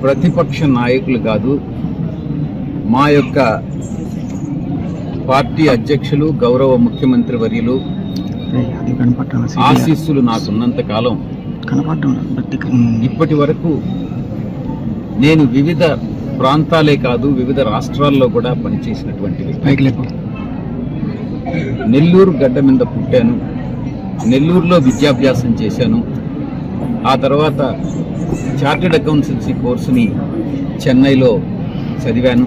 ప్రతిపక్ష నాయకులు కాదు, మా యొక్క పార్టీ అధ్యక్షులు గౌరవ ముఖ్యమంత్రి వర్యులు ఆశీస్సులు నాకున్నంత కాలం ఇప్పటి వరకు నేను వివిధ ప్రాంతాలే కాదు వివిధ రాష్ట్రాల్లో కూడా పనిచేసినటువంటి వ్యక్తి. నెల్లూరు గడ్డ మీద పుట్టాను, నెల్లూరులో విద్యాభ్యాసం చేశాను. ఆ తర్వాత చార్టెడ్ అకౌంటెన్సీ కోర్సుని చెన్నైలో చదివాను.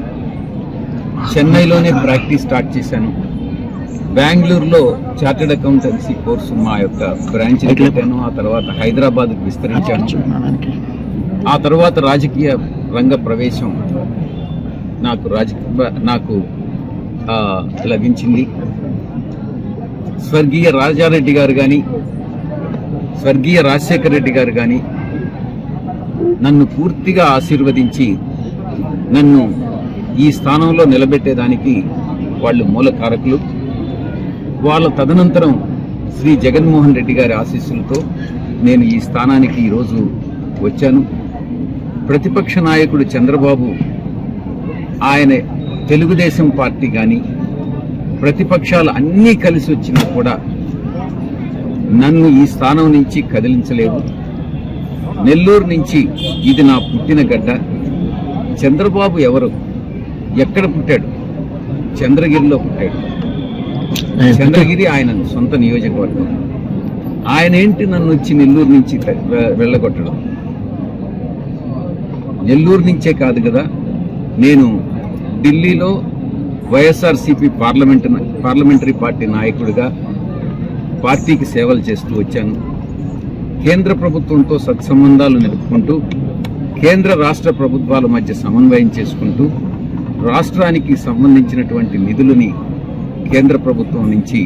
చెన్నైలోనే ప్రాక్టీస్ స్టార్ట్ చేశాను. బెంగళూరులో చార్టెడ్ అకౌంటెన్సీ కోర్సు మా యొక్క బ్రాంచ్ పెట్టాను. ఆ తర్వాత హైదరాబాద్కు విస్తరించాను. ఆ తర్వాత రాజకీయ రంగ ప్రవేశం నాకు లభించింది. స్వర్గీయ రాజారెడ్డి గారు కానీ స్వర్గీయ రాజశేఖర రెడ్డి గారు కానీ నన్ను పూర్తిగా ఆశీర్వదించి నన్ను ఈ స్థానంలో నిలబెట్టేదానికి వాళ్ళు మూలకారకులు. వాళ్ళ తదనంతరం శ్రీ జగన్మోహన్ రెడ్డి గారి ఆశీస్సులతో నేను ఈ స్థానానికి ఈరోజు వచ్చాను. ప్రతిపక్ష నాయకుడు చంద్రబాబు ఆయన తెలుగుదేశం పార్టీ కానీ ప్రతిపక్షాలు అన్నీ కలిసి వచ్చినా కూడా నన్ను ఈ స్థానం నుంచి కదిలించలేవు. నెల్లూరు నుంచి ఇది నా పుట్టిన గడ్డ. చంద్రబాబు ఎవరు, ఎక్కడ పుట్టాడు? చంద్రగిరిలో పుట్టాడు. చంద్రగిరి ఆయన సొంత నియోజకవర్గం. ఆయన ఏంటి నన్ను వచ్చి నెల్లూరు నుంచి వెళ్ళగొట్టడం? నెల్లూరు నుంచే కాదు కదా, నేను ఢిల్లీలో వైఎస్ఆర్సీపీ పార్లమెంటరీ పార్టీ నాయకుడిగా పార్టీకి సేవలు చేస్తూ వచ్చాను. కేంద్ర ప్రభుత్వంతో సత్సంబంధాలు నిలుపుకుంటూ కేంద్ర రాష్ట్ర ప్రభుత్వాల మధ్య సమన్వయం చేసుకుంటూ రాష్ట్రానికి సంబంధించినటువంటి నిధులని కేంద్ర ప్రభుత్వం నుంచి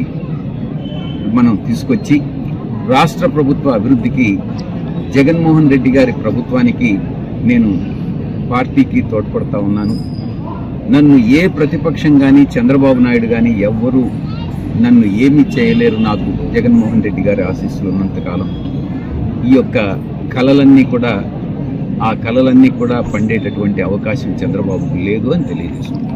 మనం తీసుకొచ్చి రాష్ట్ర ప్రభుత్వ అభివృద్ధికి జగన్మోహన్ రెడ్డి గారి ప్రభుత్వానికి నేను పార్టీకి తోడ్పడతా ఉన్నాను. నన్ను ఏ ప్రతిపక్షం కానీ చంద్రబాబు నాయుడు కానీ ఎవ్వరూ నన్ను ఏమీ చేయలేరు. నాకు జగన్మోహన్ రెడ్డి గారి ఆశీస్సులు ఉన్నంతకాలం ఈ యొక్క కళలన్నీ కూడా పండేటటువంటి అవకాశం చంద్రబాబుకు లేదు అని తెలియజేస్తుంది.